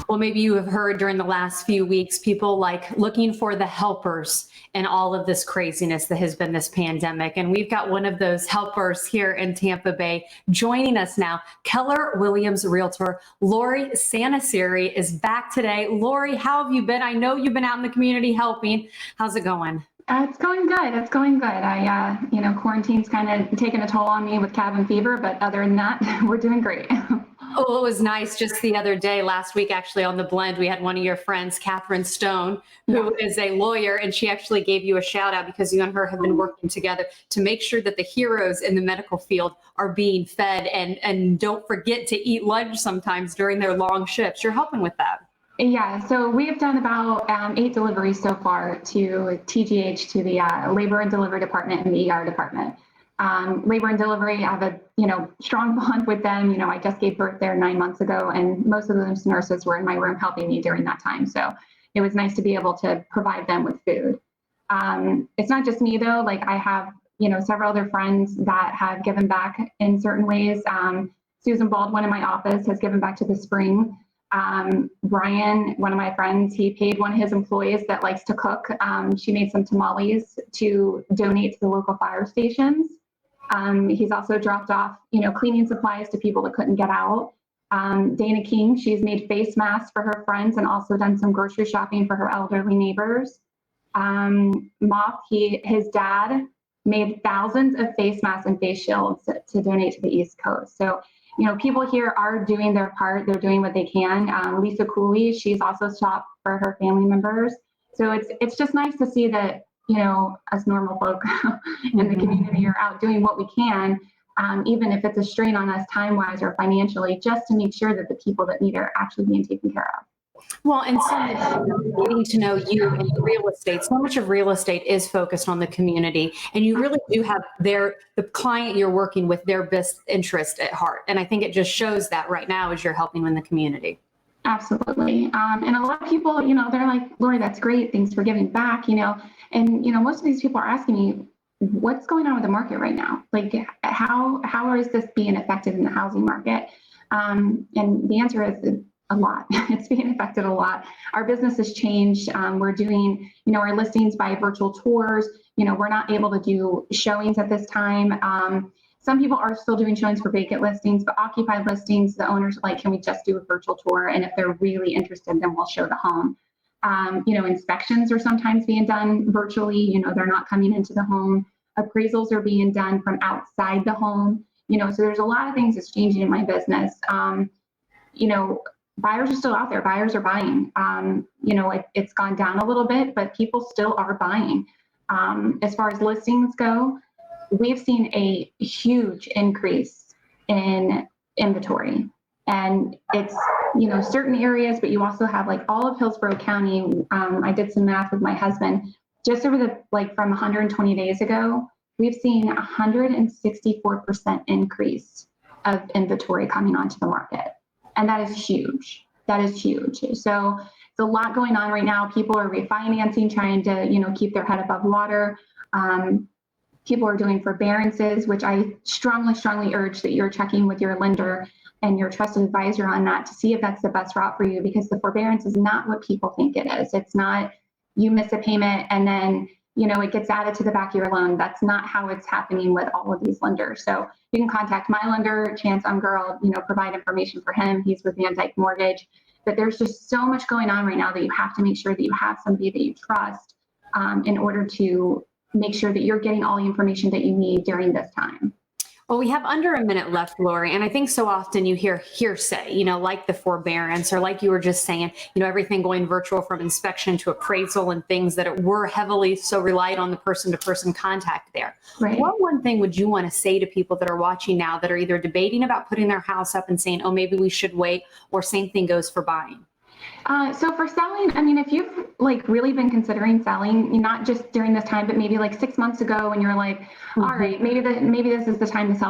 Well, maybe you have heard during the last few weeks, people like looking for the helpers in all of this craziness that has been this pandemic. And we've got one of those helpers here in Tampa Bay joining us now. Keller Williams Realtor, Lori Santarsiere is back today. Lori, how have you been? I know you've been out in the community helping. How's it going? It's going good. It's going good. Quarantine's kind of taken a toll on me with cabin fever, but other than that, we're doing great. Oh, it was nice just the other day, last week, actually, on The Blend, we had one of your friends, Catherine Stone, who is a lawyer, and she actually gave you a shout out because you and her have been working together to make sure that the heroes in the medical field are being fed and don't forget to eat lunch sometimes during their long shifts. You're helping with that. Yeah, so we have done about 8 deliveries so far to TGH, to the labor and delivery department and the ER department. Labor and delivery, I have a strong bond with them. I just gave birth there 9 months ago, and most of those nurses were in my room helping me during that time. So it was nice to be able to provide them with food. It's not just me though. Like I have several other friends that have given back in certain ways. Susan Baldwin in my office has given back to the spring. Brian, one of my friends, he paid one of his employees that likes to cook. She made some tamales to donate to the local fire stations. He's also dropped off, cleaning supplies to people that couldn't get out. Dana King, she's made face masks for her friends and also done some grocery shopping for her elderly neighbors. Moth, his dad made thousands of face masks and face shields to donate to the East Coast. So people here are doing their part. They're doing what they can. Lisa Cooley, she's also shopped for her family members. So it's just nice to see that, us normal folk in the community are out doing what we can, even if it's a strain on us time-wise or financially, just to make sure that the people that need it are actually being taken care of. Well, and so getting to know you in real estate, so much of real estate is focused on the community, and you really do have the client you're working with, their best interest at heart. And I think it just shows that right now as you're helping in the community. Absolutely. And a lot of people, they're like, Lori, that's great. Thanks for giving back, and, most of these people are asking me, what's going on with the market right now? Like, how is this being affected in the housing market? And the answer is a lot. It's being affected a lot. Our business has changed. We're doing, our listings by virtual tours. We're not able to do showings at this time. Some people are still doing showings for vacant listings, but occupied listings, the owners are like, can we just do a virtual tour? And if they're really interested, then we'll show the home. Inspections are sometimes being done virtually. They're not coming into the home. Appraisals are being done from outside the home. So there's a lot of things that's changing in my business. Buyers are still out there. Buyers are buying. It's gone down a little bit, but people still are buying. As far as listings go, we've seen a huge increase in inventory. And it's, certain areas, but you also have like all of Hillsborough County. I did some math with my husband. Just over from 120 days ago, we've seen 164% increase of inventory coming onto the market. And that is huge. That is huge. So it's a lot going on right now. People are refinancing, trying to, keep their head above water. People are doing forbearances, which I strongly urge that you're checking with your lender and your trusted advisor on that to see if that's the best route for you, because the forbearance is not what people think it is. It's not you miss a payment and then, it gets added to the back of your loan. That's not how it's happening with all of these lenders. So you can contact my lender, Chance Umgirl, provide information for him. He's with Van Dyke Mortgage. But there's just so much going on right now that you have to make sure that you have somebody that you trust in order to make sure that you're getting all the information that you need during this time. Well, we have under a minute left, Lori, and I think so often you hear hearsay, like the forbearance, or like you were just saying, everything going virtual from inspection to appraisal and things that were heavily so relied on the person-to-person contact there. Right. What one thing would you want to say to people that are watching now that are either debating about putting their house up and saying, oh, maybe we should wait, or same thing goes for buying? So for selling, if you've really been considering selling, not just during this time, but maybe 6 months ago, and you're like, all right, maybe this is the time to sell.